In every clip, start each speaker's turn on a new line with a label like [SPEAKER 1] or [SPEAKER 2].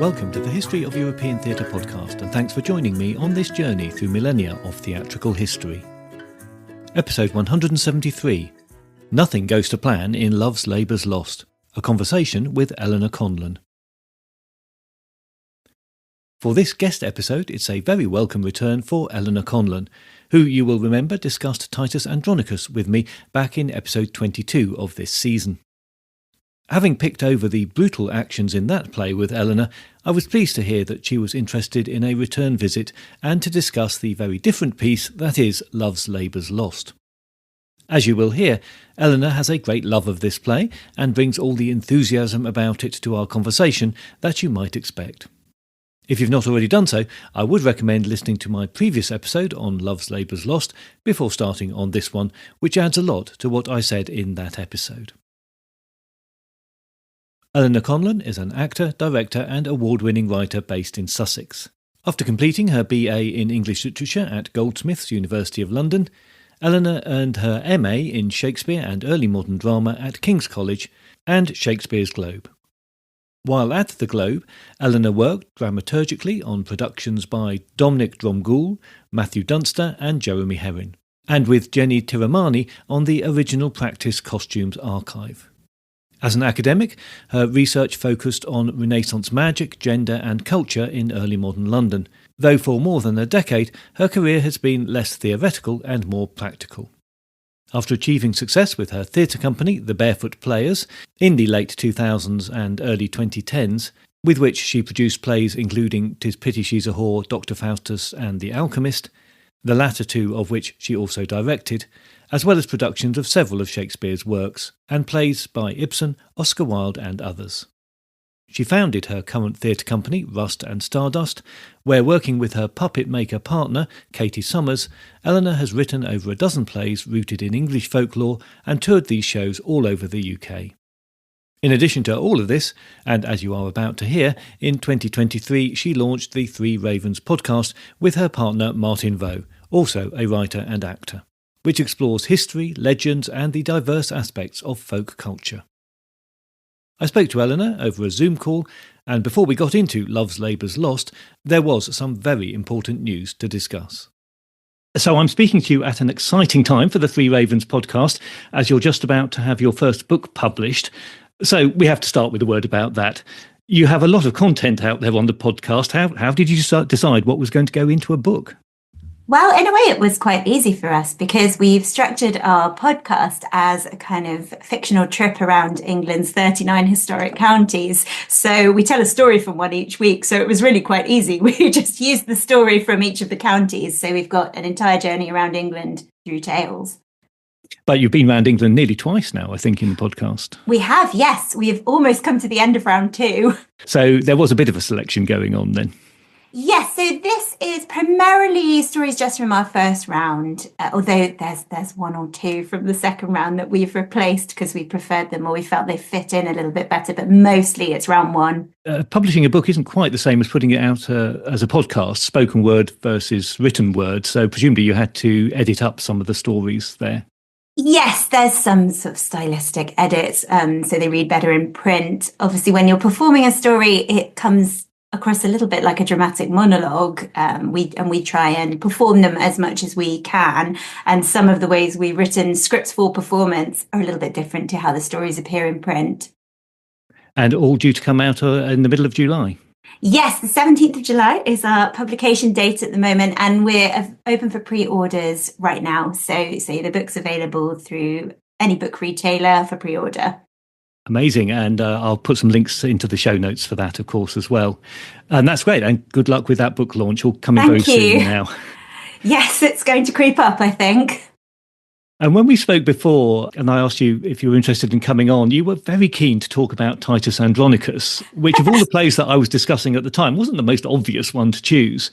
[SPEAKER 1] Welcome to the History of European Theatre podcast, and thanks for joining me on this journey through millennia of theatrical history. Episode 173, Nothing Goes to Plan in Love's Labour's Lost, a conversation with Eleanor Conlon. For this guest episode, it's a very welcome return for Eleanor Conlon, who you will remember discussed Titus Andronicus with me back in episode 22 of this season. Having picked over the brutal actions in that play with Eleanor, I was pleased to hear that she was interested in a return visit and to discuss the very different piece that is Love's Labour's Lost. As you will hear, Eleanor has a great love of this play and brings all the enthusiasm about it to our conversation that you might expect. If you've not already done so, I would recommend listening to my previous episode on Love's Labour's Lost before starting on this one, which adds a lot to what I said in that episode. Eleanor Conlon is an actor, director and award-winning writer based in Sussex. After completing her BA in English Literature at Goldsmiths, University of London, Eleanor earned her MA in Shakespeare and Early Modern Drama at King's College and Shakespeare's Globe. While at the Globe, Eleanor worked dramaturgically on productions by Dominic Dromgoole, Matthew Dunster and Jeremy Herrin, and with Jenny Tiramani on the Original Practice Costumes Archive. As an academic, her research focused on Renaissance magic, gender and culture in early modern London, though for more than a decade her career has been less theoretical and more practical. After achieving success with her theatre company, The Barefoot Players, in the late 2000s and early 2010s, with which she produced plays including 'Tis Pity She's a Whore, Dr. Faustus and The Alchemist, the latter two of which she also directed, as well as productions of several of Shakespeare's works, and plays by Ibsen, Oscar Wilde and others. She founded her current theatre company, Rust and Stardust, where working with her puppet maker partner, Katie Summers, Eleanor has written over a dozen plays rooted in English folklore and toured these shows all over the UK. In addition to all of this, and as you are about to hear, in 2023 she launched the Three Ravens podcast with her partner Martin Vaux, also a writer and actor, which explores history, legends and the diverse aspects of folk culture. I spoke to Eleanor over a Zoom call, and before we got into Love's Labour's Lost, there was some very important news to discuss. So I'm speaking to you at an exciting time for the Three Ravens podcast, as you're just about to have your first book published. So we have to start with a word about that. You have a lot of content out there on the podcast. How did you decide what was going to go into a book?
[SPEAKER 2] Well, in a way, it was quite easy for us because we've structured our podcast as a kind of fictional trip around England's 39 historic counties. So we tell a story from one each week. So it was really quite easy. We just used the story from each of the counties. So we've got an entire journey around England through tales.
[SPEAKER 1] But you've been around England nearly twice now, I think, in the podcast.
[SPEAKER 2] We have, yes. We have almost come to the end of round 2.
[SPEAKER 1] So there was a bit of a selection going on then.
[SPEAKER 2] Yes, so this is primarily stories just from our first round, although there's one or two from the second round that we've replaced because we preferred them or we felt they fit in a little bit better, but mostly it's round 1.
[SPEAKER 1] Publishing a book isn't quite the same as putting it out as a podcast, spoken word versus written word, so presumably you had to edit up some of the stories there.
[SPEAKER 2] Yes, there's some sort of stylistic edits, so they read better in print. Obviously, when you're performing a story, it comes across a little bit like a dramatic monologue. We try and perform them as much as we can. And some of the ways we've written scripts for performance are a little bit different to how the stories appear in print.
[SPEAKER 1] And all due to come out in the middle of July?
[SPEAKER 2] Yes, the 17th of July is our publication date at the moment, and we're open for pre-orders right now. So the book's available through any book retailer for pre-order.
[SPEAKER 1] Amazing. And I'll put some links into the show notes for that, of course, as well. And that's great. And good luck with that book launch. All coming very soon now.
[SPEAKER 2] Yes, it's going to creep up, I think.
[SPEAKER 1] And when we spoke before, and I asked you if you were interested in coming on, you were very keen to talk about Titus Andronicus, which of all the plays that I was discussing at the time wasn't the most obvious one to choose.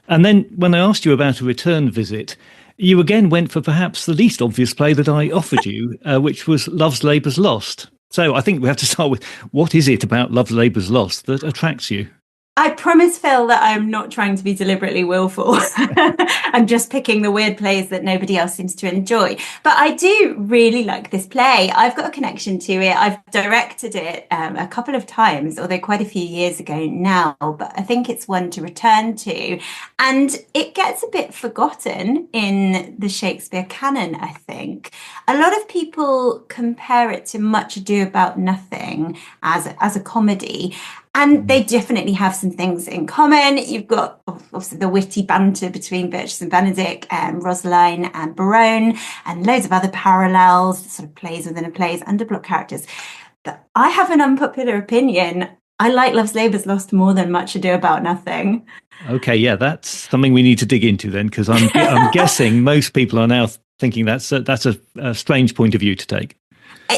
[SPEAKER 1] And then when I asked you about a return visit, you again went for perhaps the least obvious play that I offered you, which was Love's Labour's Lost. So I think we have to start with, what is it about Love's Labour's Lost that attracts you?
[SPEAKER 2] I promise, Phil, that I'm not trying to be deliberately willful. I'm just picking the weird plays that nobody else seems to enjoy. But I do really like this play. I've got a connection to it. I've directed it a couple of times, although quite a few years ago now. But I think it's one to return to. And it gets a bit forgotten in the Shakespeare canon, I think. A lot of people compare it to Much Ado About Nothing as a comedy. And they definitely have some things in common. You've got obviously the witty banter between Beatrice and Benedict and Rosaline and Barone and loads of other parallels, sort of plays within a plays, underplot characters. But I have an unpopular opinion. I like Love's Labour's Lost more than Much Ado About Nothing.
[SPEAKER 1] Okay, yeah, that's something we need to dig into then, because I'm guessing most people are now thinking that's a strange point of view to take.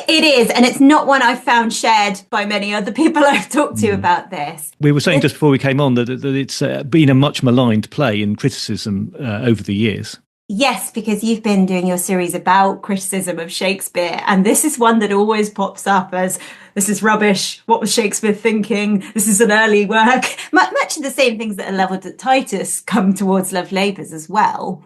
[SPEAKER 2] It is, and it's not one I've found shared by many other people I've talked to about this.
[SPEAKER 1] We were saying just before we came on that it's been a much maligned play in criticism over the years.
[SPEAKER 2] Yes, because you've been doing your series about criticism of Shakespeare, and this is one that always pops up as, this is rubbish, what was Shakespeare thinking, this is an early work. Much of the same things that are levelled at Titus come towards Love Labours as well.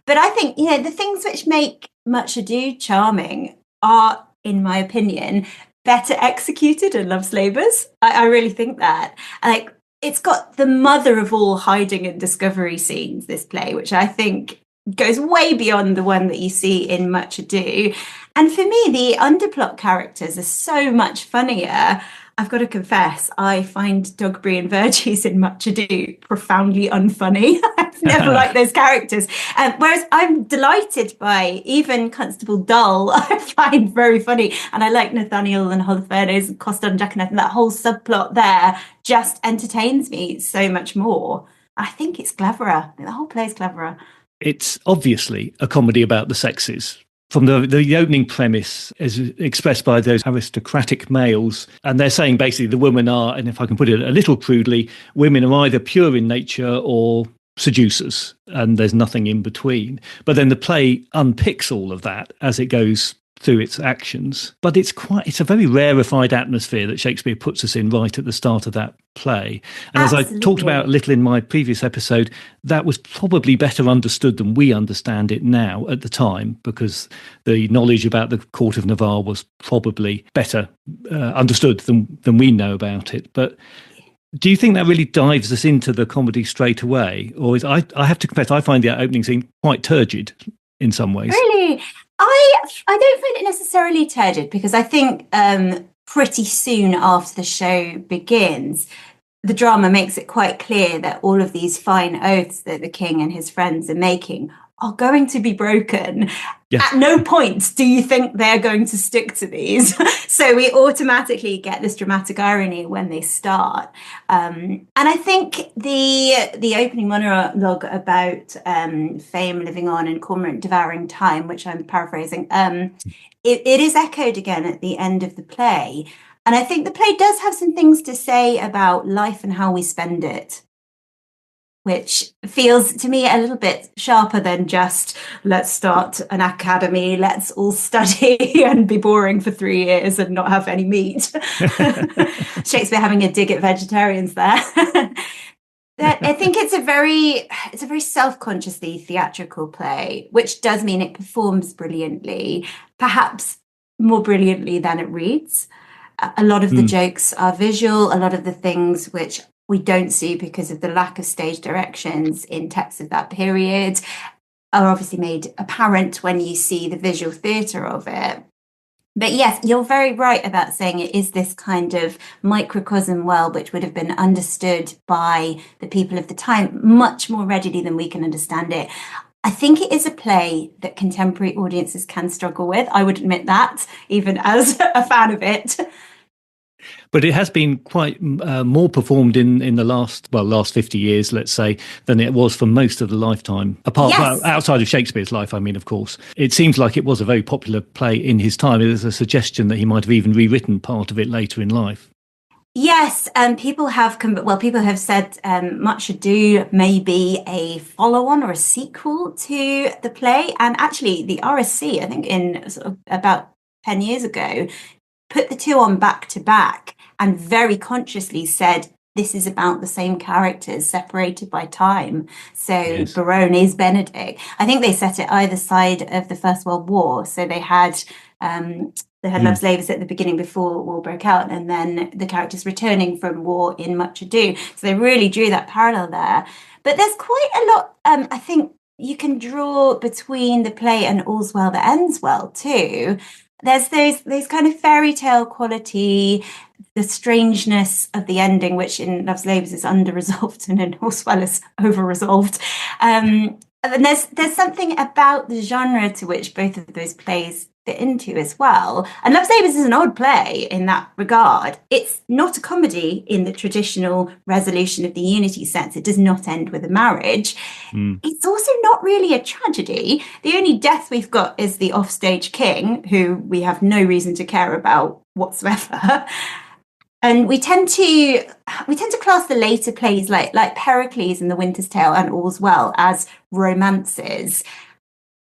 [SPEAKER 2] But I think, the things which make Much Ado charming are, in my opinion, better executed in Love's Labours. I really think that. Like, it's got the mother of all hiding and discovery scenes, this play, which I think goes way beyond the one that you see in Much Ado. And for me, the underplot characters are so much funnier. I've got to confess, I find Dogberry and Verges in Much Ado profoundly unfunny. I've never liked those characters. Whereas I'm delighted by even Constable Dull, I find very funny. And I like Nathaniel and Holofernes and Costa and Jackanath, and that whole subplot there just entertains me so much more. I think it's cleverer. The whole play is cleverer.
[SPEAKER 1] It's obviously a comedy about the sexes. From the opening premise as expressed by those aristocratic males, and they're saying basically the women are, and if I can put it a little crudely, women are either pure in nature or seducers, and there's nothing in between. But then the play unpicks all of that as it goes through its actions. But it's a very rarefied atmosphere that Shakespeare puts us in right at the start of that play. And Absolutely. As I talked about a little in my previous episode, that was probably better understood than we understand it now at the time, because the knowledge about the court of Navarre was probably better understood than we know about it. But do you think that really dives us into the comedy straight away? Or I have to confess, I find the opening scene quite turgid in some ways.
[SPEAKER 2] Really? I don't find it necessarily turgid, because I think pretty soon after the show begins, the drama makes it quite clear that all of these fine oaths that the king and his friends are making are going to be broken. Yes. At no point do you think they're going to stick to these. So we automatically get this dramatic irony when they start. And I think the opening monologue about fame living on and cormorant devouring time, which I'm paraphrasing, it is echoed again at the end of the play. And I think the play does have some things to say about life and how we spend it, which feels to me a little bit sharper than just, let's start an academy, let's all study and be boring for 3 years and not have any meat. Shakespeare having a dig at vegetarians there. I think it's a very self-consciously theatrical play, which does mean it performs brilliantly, perhaps more brilliantly than it reads. A lot of the jokes are visual, a lot of the things which we don't see because of the lack of stage directions in texts of that period are obviously made apparent when you see the visual theatre of it. But yes, you're very right about saying it is this kind of microcosm world which would have been understood by the people of the time much more readily than we can understand it. I think it is a play that contemporary audiences can struggle with. I would admit that, even as a fan of it.
[SPEAKER 1] But it has been quite more performed in the last 50 years, let's say, than it was for most of the lifetime. Outside of Shakespeare's life, I mean, of course. It seems like it was a very popular play in his time. There's a suggestion that he might have even rewritten part of it later in life.
[SPEAKER 2] Yes, people have said Much Ado may be a follow-on or a sequel to the play. And actually, the RSC, I think in sort of about 10 years ago, put the two on back to back and very consciously said, this is about the same characters separated by time. So
[SPEAKER 1] Yes.
[SPEAKER 2] Barone is Benedict. I think they set it either side of the First World War. So they had Love's Labours at the beginning before war broke out, and then the characters returning from war in Much Ado. So they really drew that parallel there. But there's quite a lot, I think, you can draw between the play and All's Well That Ends Well too. There's those kind of fairy tale quality, the strangeness of the ending, which in Love's Labours is under-resolved and in All's Well is over-resolved. And there's something about the genre to which both of those plays fit into as well. And Love's Labours is an odd play in that regard. It's not a comedy in the traditional resolution of the Unity sense. It does not end with a marriage. It's also not really a tragedy. The only death we've got is the offstage king, who we have no reason to care about whatsoever. And we tend to class the later plays like Pericles and The Winter's Tale and All's Well as romances.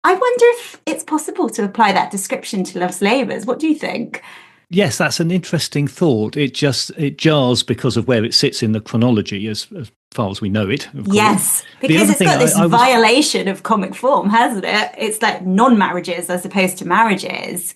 [SPEAKER 2] I wonder if it's possible to apply that description to Love's Labours. What do you think?
[SPEAKER 1] Yes, that's an interesting thought. It jars because of where it sits in the chronology, as far as we know it. Of course.
[SPEAKER 2] Yes, because it's got this violation of comic form, hasn't it? It's like non-marriages as opposed to marriages.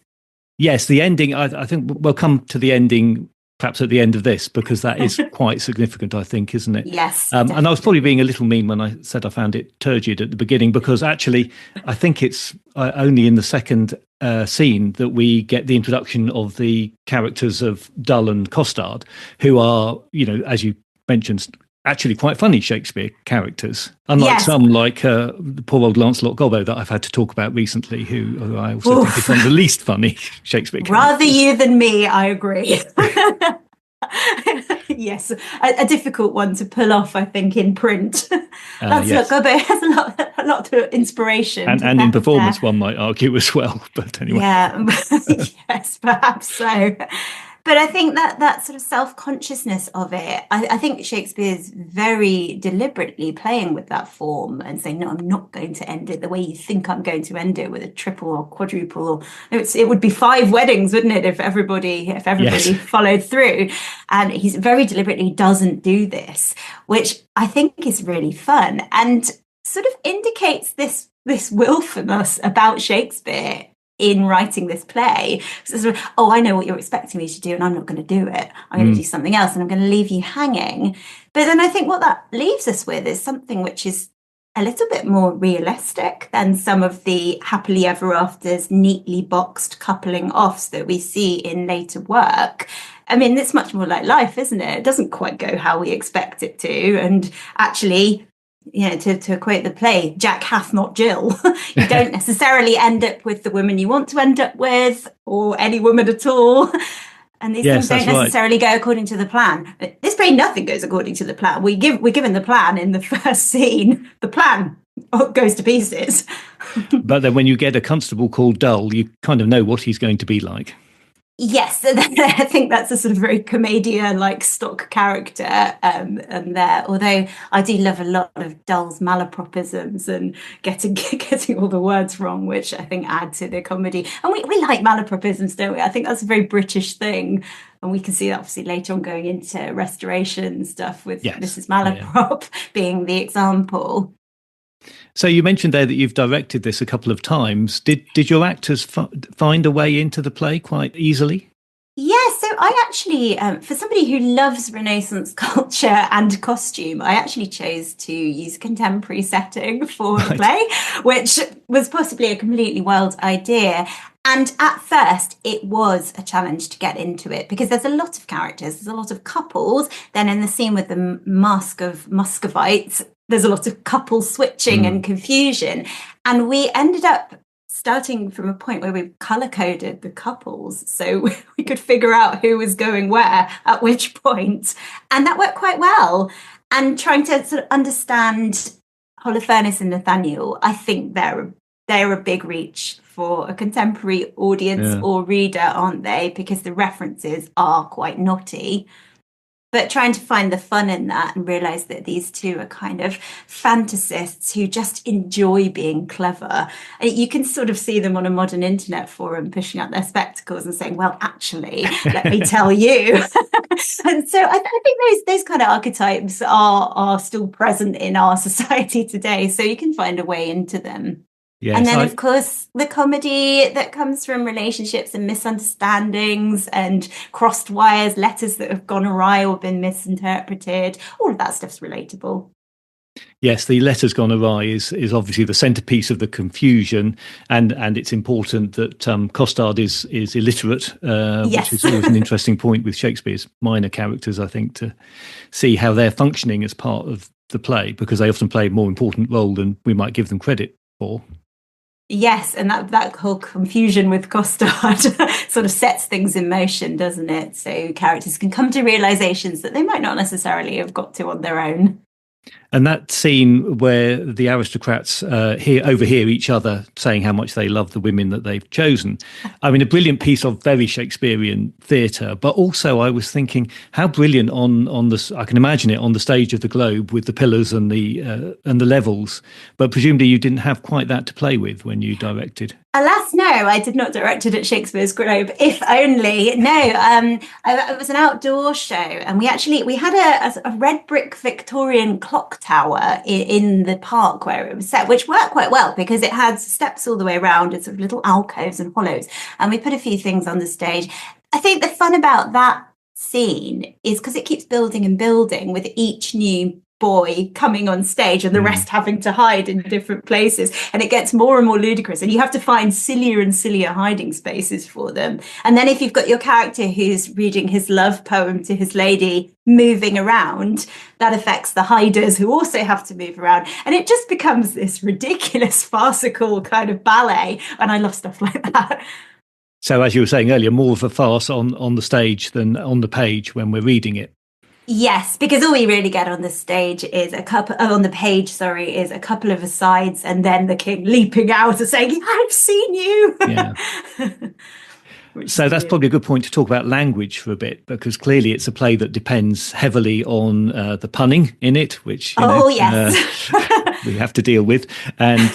[SPEAKER 1] Yes, the ending, I think we'll come to the ending perhaps at the end of this, because that is quite significant, I think, isn't it?
[SPEAKER 2] Yes.
[SPEAKER 1] And I was probably being a little mean when I said I found it turgid at the beginning, because actually I think it's only in the second scene that we get the introduction of the characters of Dull and Costard, who are, as you mentioned, actually quite funny Shakespeare characters, unlike some like the poor old Lancelot Gobbo that I've had to talk about recently, who I also think is one of the least funny Shakespeare characters.
[SPEAKER 2] Rather you than me, I agree. Yes, a difficult one to pull off, I think, in print. Lancelot Gobbo has a lot of inspiration.
[SPEAKER 1] And in performance, one might argue as well. But anyway.
[SPEAKER 2] Yeah, yes, perhaps so. But I think that sort of self-consciousness of it, I think Shakespeare's very deliberately playing with that form and saying, no, I'm not going to end it the way you think I'm going to end it, with a triple or quadruple. It would be 5 weddings, wouldn't it, if everybody followed through. And he very deliberately doesn't do this, which I think is really fun and sort of indicates this willfulness about Shakespeare in writing this play. So sort of, I know what you're expecting me to do and I'm not going to do it. I'm going to do something else and I'm going to leave you hanging. But then I think what that leaves us with is something which is a little bit more realistic than some of the happily ever afters, neatly boxed coupling offs that we see in later work. I mean, it's much more like life, isn't it? It doesn't quite go how we expect it to. And actually, to quote the play, Jack hath not Jill. You don't necessarily end up with the woman you want to end up with, or any woman at all. And these things don't necessarily go according to the plan. But this play, nothing goes according to the plan. We're given the plan in the first scene. The plan goes to pieces.
[SPEAKER 1] But then when you get a constable called Dull, you kind of know what he's going to be like.
[SPEAKER 2] Yes, I think that's a sort of very commedia-like stock character there. Although I do love a lot of Dull's malapropisms and getting all the words wrong, which I think add to the comedy. And we like malapropisms, don't we? I think that's a very British thing. And we can see that obviously later on going into restoration stuff with Mrs. Malaprop being the example.
[SPEAKER 1] So you mentioned there that you've directed this a couple of times. Did your actors find a way into the play quite easily?
[SPEAKER 2] Yeah, so I actually, for somebody who loves Renaissance culture and costume, I actually chose to use a contemporary setting for the play, which was possibly a completely wild idea. And at first, it was a challenge to get into it because there's a lot of characters, there's a lot of couples. Then in the scene with the Mask of Muscovites, there's a lot of couple switching and confusion. And we ended up starting from a point where we color-coded the couples so we could figure out who was going where at which point. And that worked quite well. And trying to sort of understand Holofernes and Nathaniel, I think they're a big reach for a contemporary audience or reader, aren't they? Because the references are quite knotty. but trying to find the fun in that and realize that these two are kind of fantasists who just enjoy being clever. And you can sort of see them on a modern internet forum pushing up their spectacles and saying, well, actually, let me tell you. And so I think those kind of archetypes are still present in our society today. So you can find a way into them. Yes, and then, of course, the comedy that comes from relationships and misunderstandings and crossed wires, letters that have gone awry or been misinterpreted. All of that stuff's relatable.
[SPEAKER 1] Yes, the letters gone awry is obviously the centrepiece of the confusion, and it's important that Costard is illiterate, which is always an interesting point with Shakespeare's minor characters, I think, to see how they're functioning as part of the play, because they often play a more important role than we might give them credit for.
[SPEAKER 2] Yes, and that whole confusion with Costard sort of sets things in motion, doesn't it? So characters can come to realizations that they might not necessarily have got to on their own.
[SPEAKER 1] And that scene where the aristocrats overhear each other saying how much they love the women that they've chosen. I mean, a brilliant piece of very Shakespearean theatre, but also I was thinking how brilliant on this. I can imagine it on the stage of the Globe with the pillars and the levels. But presumably you didn't have quite that to play with when you directed.
[SPEAKER 2] Alas, no, I did not direct it at Shakespeare's Globe, if only. No, it was an outdoor show, and we had a red brick Victorian clock tower in the park where it was set, which worked quite well because it had steps all the way around and sort of little alcoves and hollows, and we put a few things on the stage. I think the fun about that scene is because it keeps building and building with each new boy coming on stage and the rest having to hide in different places, and it gets more and more ludicrous, and you have to find sillier and sillier hiding spaces for them. And then if you've got your character who's reading his love poem to his lady moving around, that affects the hiders who also have to move around, and it just becomes this ridiculous farcical kind of ballet, and I love stuff like that.
[SPEAKER 1] So as you were saying earlier, more of a farce on the stage than on the page when we're reading it.
[SPEAKER 2] Yes, because all we really get on the stage is a couple of asides, and then the king leaping out and saying, "I've seen you."
[SPEAKER 1] Yeah. So that's probably a good point to talk about language for a bit, because clearly it's a play that depends heavily on the punning in it, which we have to deal with. And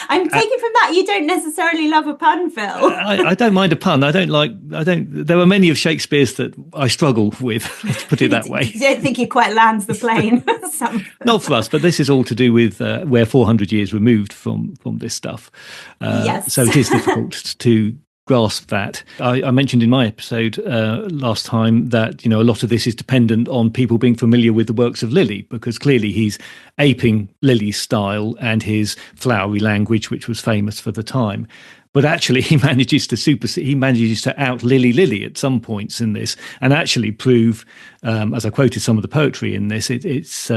[SPEAKER 2] I'm taking from that you don't necessarily love a pun, Phil.
[SPEAKER 1] I don't mind a pun. There are many of Shakespeare's that I struggle with, let's put it that way.
[SPEAKER 2] You don't think he quite lands the plane?
[SPEAKER 1] Not for us, but this is all to do with we're 400 years removed from this stuff.
[SPEAKER 2] Yes.
[SPEAKER 1] So it is difficult to grasp that. I mentioned in my episode last time that, a lot of this is dependent on people being familiar with the works of Lilly, because clearly he's aping Lilly's style and his flowery language, which was famous for the time. But actually he manages to out Lilly at some points in this, and actually prove, as I quoted some of the poetry in this, it's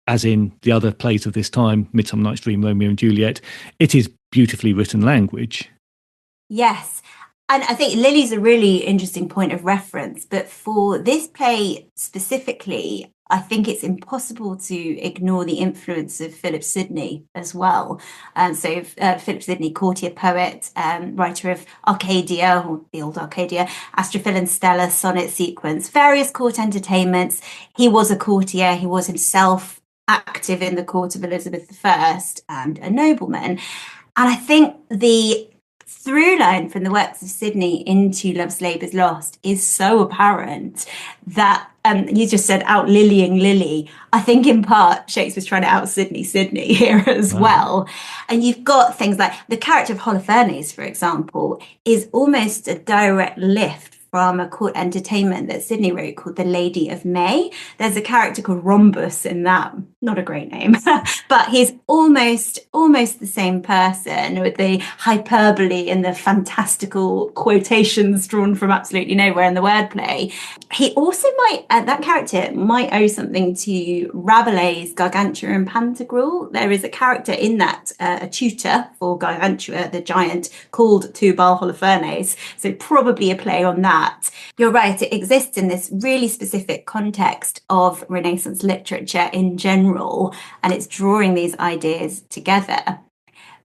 [SPEAKER 1] as in the other plays of this time, Midsummer Night's Dream, Romeo and Juliet, it is beautifully written language.
[SPEAKER 2] Yes. And I think Lilly's a really interesting point of reference, but for this play specifically, I think it's impossible to ignore the influence of Philip Sidney as well. Philip Sidney, courtier poet, writer of Arcadia, or the old Arcadia, Astrophil and Stella, sonnet sequence, various court entertainments. He was a courtier. He was himself active in the court of Elizabeth I and a nobleman. And I think the through line from the works of Sidney into Love's Labour's Lost is so apparent that you just said out Lillying Lilly. I think in part Shakespeare's trying to out Sidney here as well. And you've got things like the character of Holofernes, for example, is almost a direct lift from a court entertainment that Sidney wrote called The Lady of May. There's a character called Rhombus in that. Not a great name, but he's almost the same person, with the hyperbole and the fantastical quotations drawn from absolutely nowhere in the wordplay. He also that character might owe something to Rabelais' Gargantua and Pantagruel. There is a character in that, a tutor for Gargantua, the giant, called Tubal Holofernes. So probably a play on that. You're right, it exists in this really specific context of Renaissance literature in general, and it's drawing these ideas together.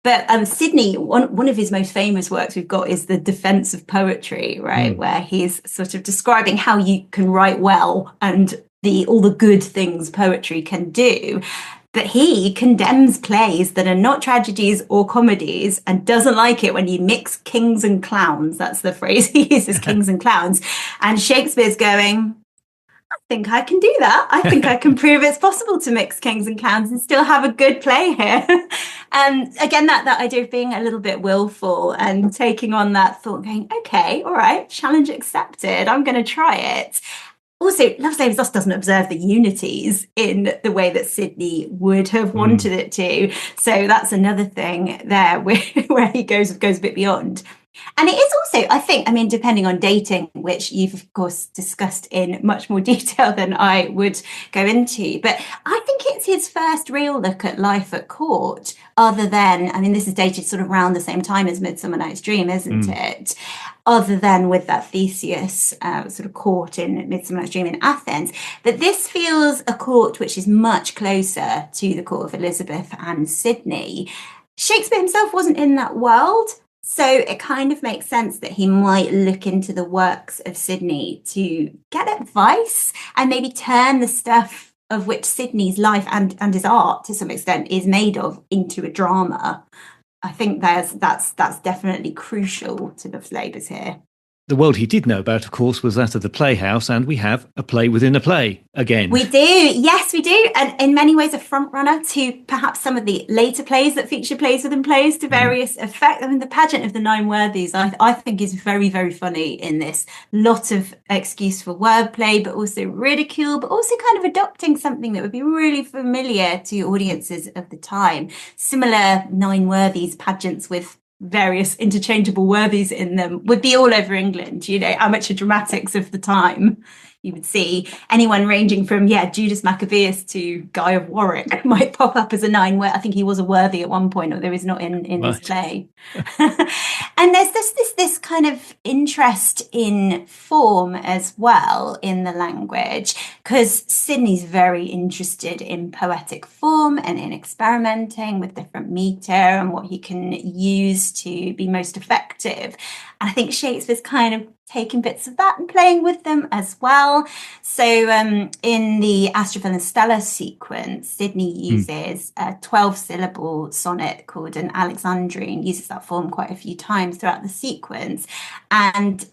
[SPEAKER 2] But Sidney, one of his most famous works we've got is the Defense of Poetry, right? Where he's sort of describing how you can write well and all the good things poetry can do. But he condemns plays that are not tragedies or comedies and doesn't like it when you mix kings and clowns. That's the phrase he uses, kings and clowns. And Shakespeare's going, I think I can do that. I think I can prove it's possible to mix kings and clowns and still have a good play here. And again, that idea of being a little bit willful and taking on that thought, going, okay, all right, challenge accepted. I'm going to try it. Also, Love, Slavers, Lost doesn't observe the unities in the way that Sidney would have wanted it to. So that's another thing there where he goes a bit beyond. And it is also, I think, I mean, depending on dating, which you've, of course, discussed in much more detail than I would go into, but I think it's his first real look at life at court, other than, I mean, this is dated sort of around the same time as Midsummer Night's Dream, isn't it? Other than with that Theseus sort of court in Midsummer Night's Dream in Athens. But this feels a court which is much closer to the court of Elizabeth and Sidney. Shakespeare himself wasn't in that world, so it kind of makes sense that he might look into the works of Sidney to get advice and maybe turn the stuff of which Sidney's life and his art, to some extent, is made of into a drama. I think that's definitely crucial to Love's Labours here.
[SPEAKER 1] The world he did know about, of course, was that of the Playhouse, and we have a play within a play again.
[SPEAKER 2] We do, yes, we do. And in many ways, a front runner to perhaps some of the later plays that feature plays within plays to various effect. I mean, the pageant of the Nine Worthies, I think, is very, very funny in this. Lot of excuse for wordplay, but also ridicule, but also kind of adopting something that would be really familiar to audiences of the time. Similar Nine Worthies pageants with various interchangeable worthies in them would be all over England, amateur dramatics of the time. You would see anyone ranging from, Judas Maccabeus to Guy of Warwick might pop up as a nine. I think he was a worthy at one point, although he's not in this play. And there's this kind of interest in form as well in the language, because Sidney's very interested in poetic form and in experimenting with different metre and what he can use to be most effective. And I think Shakespeare's kind of taking bits of that and playing with them as well. So in the Astrophil and Stella sequence, Sidney uses a 12-syllable sonnet called an Alexandrine, uses that form quite a few times throughout the sequence. And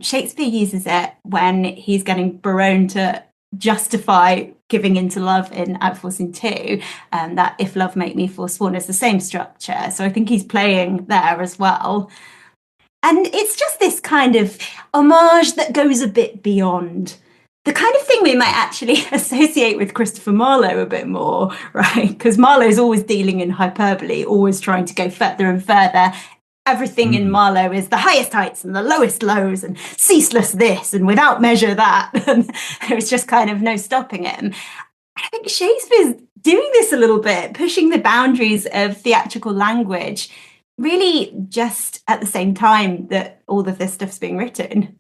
[SPEAKER 2] Shakespeare uses it when he's getting Barone to justify giving into love in Outforcing 2, that if love make me forsworn is the same structure. So I think he's playing there as well. And it's just this kind of homage that goes a bit beyond the kind of thing we might actually associate with Christopher Marlowe a bit more, right? Because Marlowe's always dealing in hyperbole, always trying to go further and further. Everything in Marlowe is the highest heights and the lowest lows and ceaseless this and without measure that. And there's just kind of no stopping him. I think Shakespeare's doing this a little bit, pushing the boundaries of theatrical language, really just at the same time that all of this stuff's being written.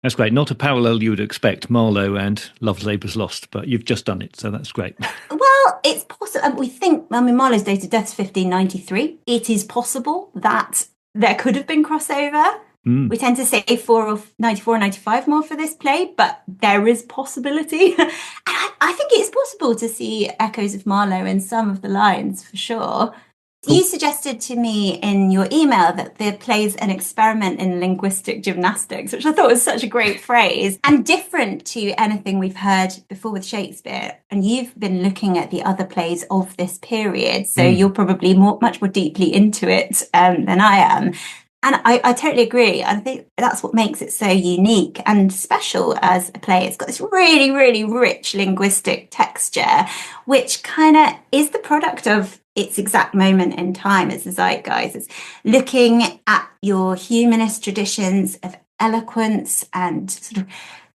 [SPEAKER 1] That's great. Not a parallel you would expect, Marlowe and Love's Labour's Lost, but you've just done it, so that's great.
[SPEAKER 2] Well, it's possible. We think, Marlowe's date of death is 1593. It is possible that there could have been crossover. We tend to say 94 or 95 more for this play, but there is possibility. I think it's possible to see echoes of Marlowe in some of the lines, for sure. Cool. You suggested to me in your email that the play's an experiment in linguistic gymnastics, which I thought was such a great phrase and different to anything we've heard before with Shakespeare. And you've been looking at the other plays of this period, so you're probably much more deeply into it than I am. And I totally agree. I think that's what makes it so unique and special as a play. It's got this really, really rich linguistic texture, which kind of is the product of its exact moment in time as the zeitgeist. It's looking at your humanist traditions of eloquence and sort of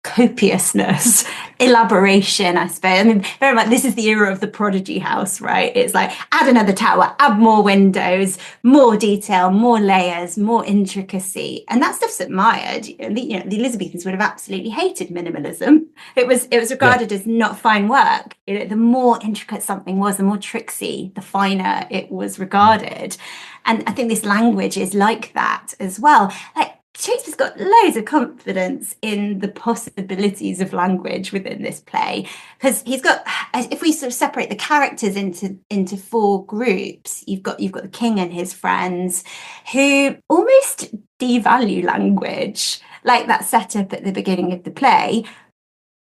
[SPEAKER 2] copiousness, elaboration, I suppose. I mean, very much this is the era of the prodigy house, right? It's like add another tower, add more windows, more detail, more layers, more intricacy, and that stuff's admired. The Elizabethans would have absolutely hated minimalism. It was regarded as not fine work. The more intricate something was, the more tricksy, the finer it was regarded. And I think this language is like that as well. Like, Shakespeare's got loads of confidence in the possibilities of language within this play, because he's got, if we sort of separate the characters into four groups, you've got the king and his friends who almost devalue language, like that setup at the beginning of the play.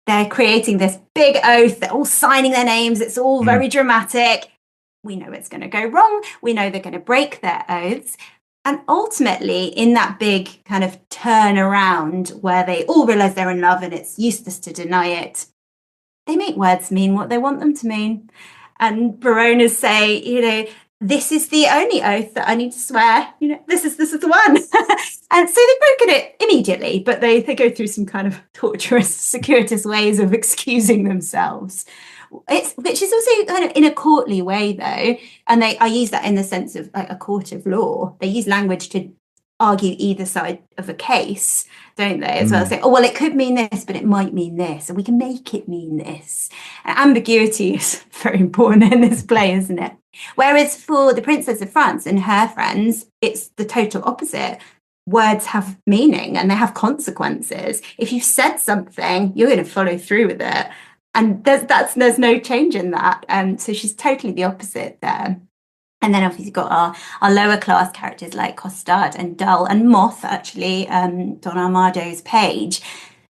[SPEAKER 2] They're creating this big oath, they're all signing their names, it's all very dramatic. We know it's going to go wrong, we know they're going to break their oaths. And ultimately, in that big kind of turnaround where they all realise they're in love and it's useless to deny it, they make words mean what they want them to mean. And Baronas say, this is the only oath that I need to swear. This is the one. And so they've broken it immediately, but they go through some kind of torturous, circuitous ways of excusing themselves. Which is also kind of in a courtly way, though, and I use that in the sense of like a court of law. They use language to argue either side of a case, don't they? As well, say, oh well, it could mean this, but it might mean this, and we can make it mean this. And ambiguity is very important in this play, isn't it? Whereas for the Princess of France and her friends, it's the total opposite. Words have meaning and they have consequences. If you've said something, you're going to follow through with it. And there's no change in that. So she's totally the opposite there. And then obviously you've got our lower class characters like Costard and Dull and Moth, actually, Don Armado's page.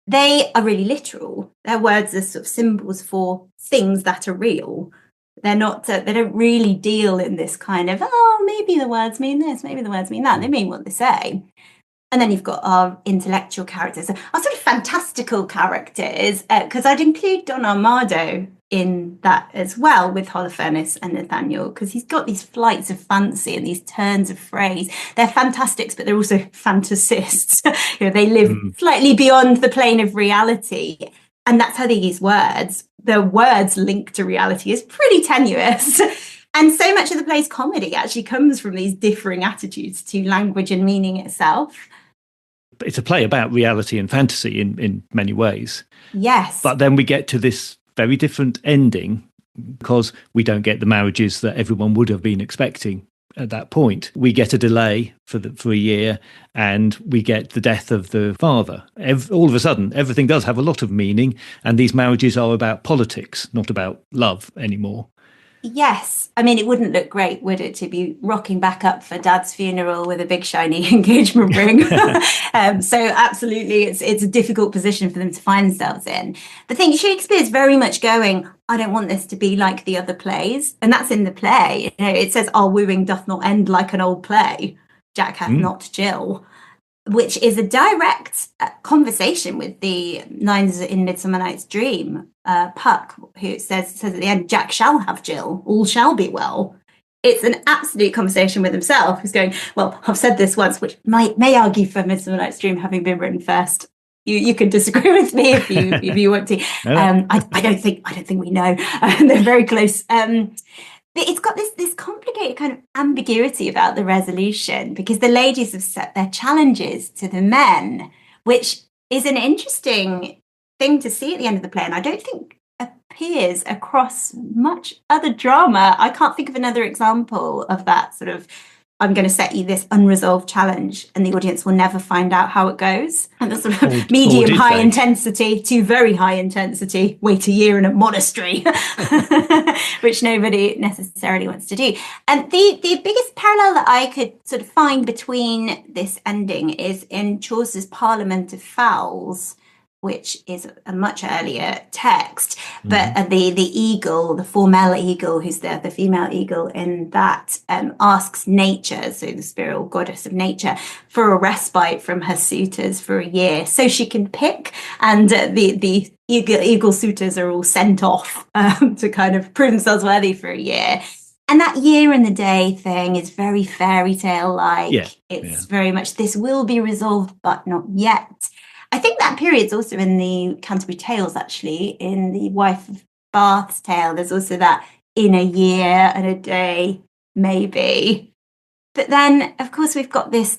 [SPEAKER 2] They are really literal. Their words are sort of symbols for things that are real. They're not, they don't really deal in this kind of, maybe the words mean this, maybe the words mean that. They mean what they say. And then you've got our intellectual characters, our sort of fantastical characters, because I'd include Don Armado in that as well with Holofernes and Nathaniel, because he's got these flights of fancy and these turns of phrase. They're fantastics, but they're also fantasists. They live slightly beyond the plane of reality. And that's how they use words. The words linked to reality is pretty tenuous. And so much of the play's comedy actually comes from these differing attitudes to language and meaning itself.
[SPEAKER 1] It's a play about reality and fantasy in many ways.
[SPEAKER 2] Yes.
[SPEAKER 1] But then we get to this very different ending because we don't get the marriages that everyone would have been expecting at that point. We get a delay for a year and we get the death of the father. All of a sudden, everything does have a lot of meaning, and these marriages are about politics, not about love anymore.
[SPEAKER 2] Yes. I mean, it wouldn't look great, would it, to be rocking back up for Dad's funeral with a big shiny engagement ring? So absolutely, it's a difficult position for them to find themselves in. The thing, Shakespeare's very much going, I don't want this to be like the other plays. And that's in the play. It says, our wooing doth not end like an old play. Jack hath not Jill. Which is a direct conversation with the lines in Midsummer Night's Dream. Puck, who says at the end, Jack shall have Jill, all shall be well. It's an absolute conversation with himself. He's going, well, I've said this once, which may argue for Midsummer Night's Dream having been written first. You can disagree with me if you want to.
[SPEAKER 1] No.
[SPEAKER 2] I don't think we know. They're very close. But it's got this complicated kind of ambiguity about the resolution, because the ladies have set their challenges to the men, which is an interesting thing to see at the end of the play. And I don't think appears across much other drama. I can't think of another example of that sort of, I'm going to set you this unresolved challenge and the audience will never find out how it goes. And the sort of medium high intensity to very high intensity, wait a year in a monastery, which nobody necessarily wants to do. And the biggest parallel that I could sort of find between this ending is in Chaucer's Parliament of Fowls, which is a much earlier text, but the eagle, the Formel eagle, who's the female eagle in that, asks nature, so the spiritual goddess of nature, for a respite from her suitors for a year, so she can pick, and the eagle suitors are all sent off to kind of prove themselves worthy for a year. And that year and the day thing is very fairy tale like.
[SPEAKER 1] Yeah,
[SPEAKER 2] It's very much, this will be resolved, but not yet. I think that period's also in the Canterbury Tales, actually, in the Wife of Bath's tale. There's also that in a year and a day, maybe. But then, of course, we've got this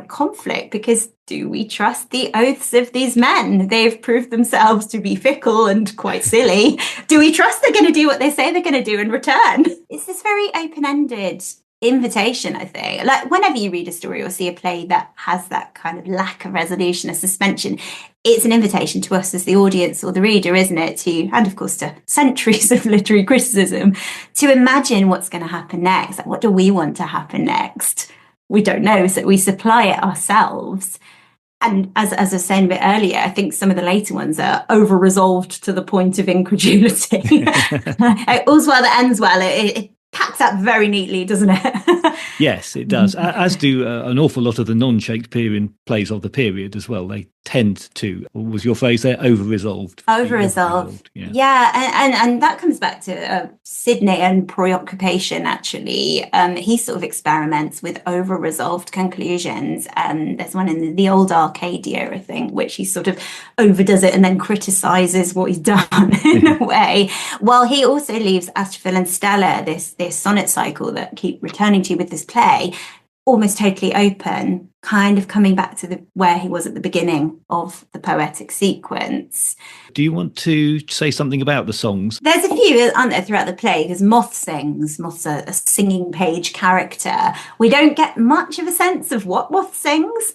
[SPEAKER 2] conflict, because do we trust the oaths of these men? They've proved themselves to be fickle and quite silly. Do we trust they're going to do what they say they're going to do in return? It's this very open-ended invitation, I think. Like, whenever you read a story or see a play that has that kind of lack of resolution, a suspension, it's an invitation to us as the audience or the reader, isn't it? To, and of course to centuries of literary criticism, to imagine what's going to happen next. Like, what do we want to happen next? We don't know, so we supply it ourselves. And as I was saying a bit earlier, I think some of the later ones are over-resolved to the point of incredulity. All's well that ends well. It packs up very neatly, doesn't it?
[SPEAKER 1] Yes, it does. As do an awful lot of the non-Shakespearean plays of the period as well. They tend to, what was your phrase there, over-resolved?
[SPEAKER 2] Over-resolved. Yeah. And that comes back to Sidney preoccupation, actually. He sort of experiments with over-resolved conclusions. There's one in the old Arcadia, I think, which he sort of overdoes it and then criticises what he's done in a way. While he also leaves Astrophil and Stella, this sonnet cycle that keep returning to with this play, almost totally open, kind of coming back to where he was at the beginning of the poetic sequence.
[SPEAKER 1] Do you want to say something about the songs?
[SPEAKER 2] There's a few, aren't there, throughout the play, because Moth sings. Moth's a singing page character. We don't get much of a sense of what Moth sings.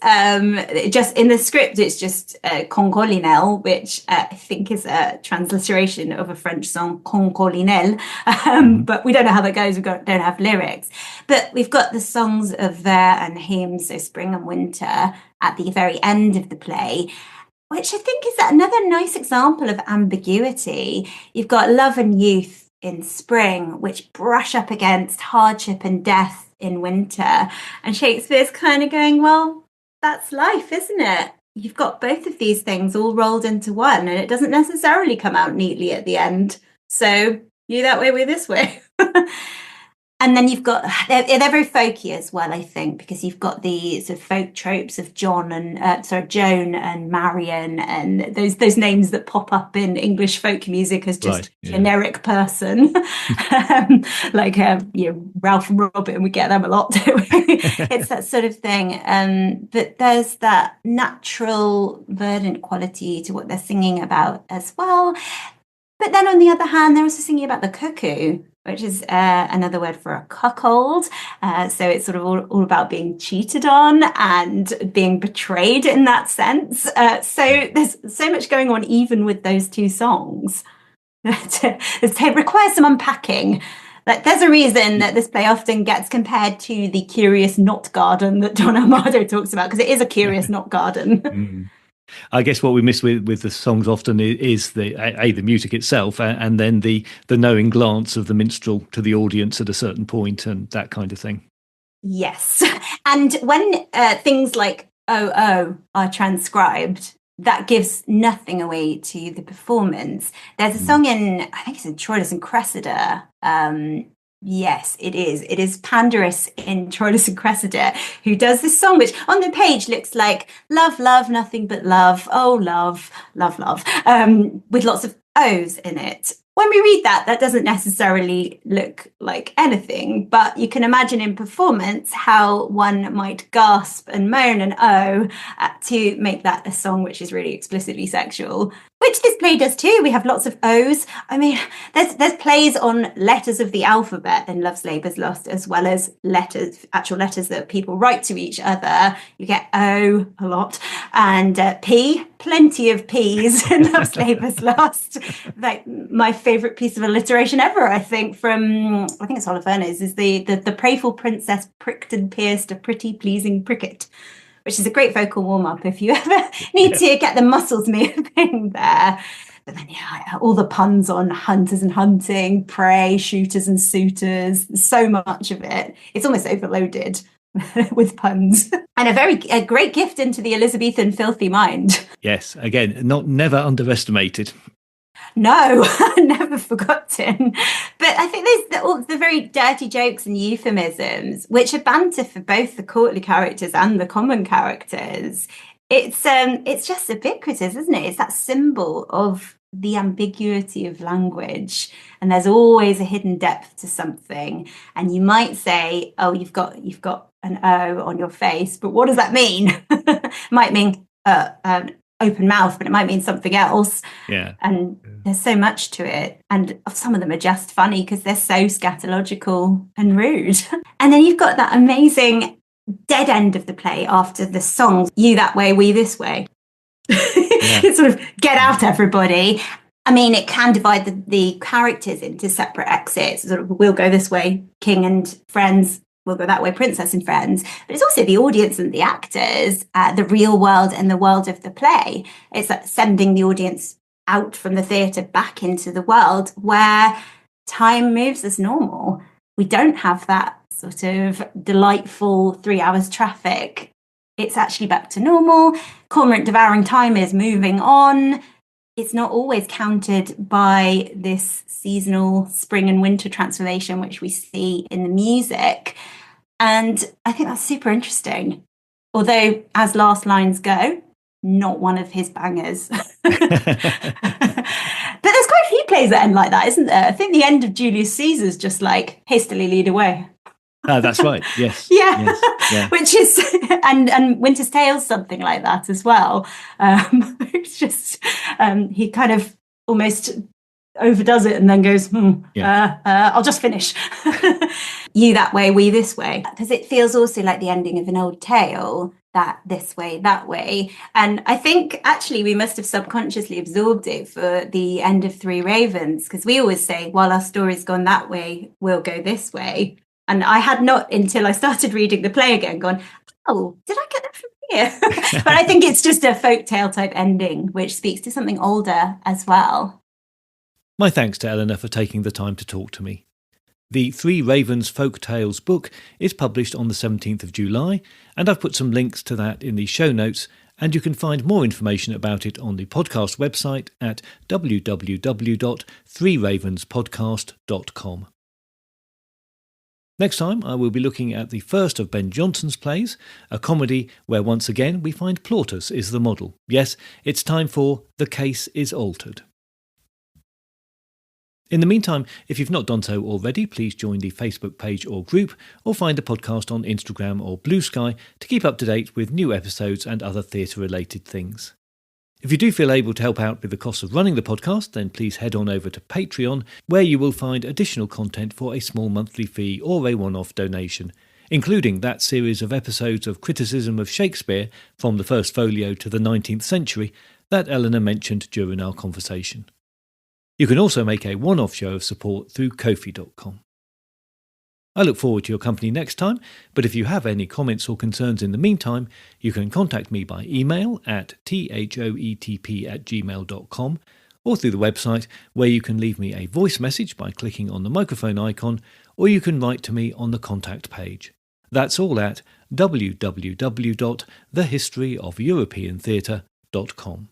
[SPEAKER 2] Just in the script, it's just Concolinelle, which I think is a transliteration of a French song, Concolinelle. But we don't know how that goes. We don't have lyrics. But we've got the songs of Ver and Hymns, so spring and winter, at the very end of the play, which I think is another nice example of ambiguity. You've got love and youth in spring, which brush up against hardship and death in winter. And Shakespeare's kind of going, well, that's life, isn't it? You've got both of these things all rolled into one, and it doesn't necessarily come out neatly at the end. So you that way, we're this way. And then you've got, they're very folky as well, I think, because you've got the sort of folk tropes of Joan and Marion, and those names that pop up in English folk music as just generic person, like Ralph and Robin. We get them a lot, don't we? It's that sort of thing. But there's that natural, verdant quality to what they're singing about as well. But then on the other hand, they're also singing about the cuckoo, which is another word for a cuckold. So it's sort of all about being cheated on and being betrayed in that sense. So there's so much going on even with those two songs. It requires some unpacking. Like, there's a reason that this play often gets compared to the curious knot garden that Don Armado talks about, because it is a curious knot garden.
[SPEAKER 1] I guess what we miss with the songs often is the music itself, and then the knowing glance of the minstrel to the audience at a certain point and that kind of thing. Yes.
[SPEAKER 2] And when things like "oh" are transcribed, that gives nothing away to the performance. There's a song I think it's in Troilus and Cressida. Yes, it is. It is Pandarus in Troilus and Cressida who does this song, which on the page looks like love, love, nothing but love. Oh, love, love, love, with lots of O's in it. When we read that, that doesn't necessarily look like anything, but you can imagine in performance how one might gasp and moan and oh to make that a song which is really explicitly sexual, which this play does too. We have lots of O's. I mean, there's plays on letters of the alphabet in Love's Labour's Lost, as well as actual letters that people write to each other. You get O a lot, and P, plenty of P's in Love's Labour's Lost. Like, my favourite piece of alliteration ever, I think, from, I think it's Holofernes, is the prayful princess pricked and pierced a pretty pleasing pricket, which is a great vocal warm-up if you ever need to get the muscles moving there. But then, all the puns on hunters and hunting, prey, shooters and suitors, so much of it. It's almost overloaded with puns. And a great gift into the Elizabethan filthy mind.
[SPEAKER 1] Yes, again, never underestimated.
[SPEAKER 2] No, never forgotten. But I think there's all the very dirty jokes and euphemisms, which are banter for both the courtly characters and the common characters. It's just ubiquitous, isn't it? It's that symbol of the ambiguity of language, and there's always a hidden depth to something. And you might say, "Oh, you've got an O on your face," but what does that mean? It might mean an open mouth, but it might mean something else.
[SPEAKER 1] Yeah.
[SPEAKER 2] And there's so much to it, and some of them are just funny because they're so scatological and rude. And then you've got that amazing dead end of the play after the song, "You that way, we this way." It's sort of get out, everybody. I mean, it can divide the characters into separate exits. Sort of, we'll go this way, king and friends. We'll go that way, princess and friends. But it's also the audience and the actors, the real world and the world of the play. It's like sending the audience out from the theatre back into the world where time moves as normal. We don't have that sort of delightful 3 hours traffic. It's actually back to normal. Cormorant devouring time is moving on. It's not always countered by this seasonal spring and winter transformation, which we see in the music. And I think that's super interesting. Although, as last lines go, not one of his bangers. But there's quite a few plays that end like that, isn't there? I think the end of Julius Caesar's just like hastily lead away.
[SPEAKER 1] That's right. Yes.
[SPEAKER 2] Yeah.
[SPEAKER 1] Yes. Yeah.
[SPEAKER 2] Which is, and Winter's Tale's something like that as well. It's just, he kind of almost overdoes it and then goes, I'll just finish. You that way, we this way. Because it feels also like the ending of an old tale, that this way, that way. And I think actually we must have subconsciously absorbed it for the end of Three Ravens, because we always say, while our story's gone that way, we'll go this way. And I had not, until I started reading the play again, gone, oh, did I get that from here? But I think it's just a folktale type ending, which speaks to something older as well.
[SPEAKER 1] My thanks to Eleanor for taking the time to talk to me. The Three Ravens Folk Tales book is published on the 17th of July, and I've put some links to that in the show notes, and you can find more information about it on the podcast website at www.threeravenspodcast.com. Next time, I will be looking at the first of Ben Jonson's plays, a comedy where once again we find Plautus is the model. Yes, it's time for The Case is Altered. In the meantime, if you've not done so already, please join the Facebook page or group, or find the podcast on Instagram or Blue Sky to keep up to date with new episodes and other theatre-related things. If you do feel able to help out with the cost of running the podcast, then please head on over to Patreon, where you will find additional content for a small monthly fee or a one-off donation, including that series of episodes of criticism of Shakespeare from the First Folio to the 19th century that Eleanor mentioned during our conversation. You can also make a one-off show of support through Ko-fi.com. I look forward to your company next time, but if you have any comments or concerns in the meantime, you can contact me by email at thoetp@gmail.com or through the website, where you can leave me a voice message by clicking on the microphone icon, or you can write to me on the contact page. That's all at www.thehistoryofeuropeantheatre.com.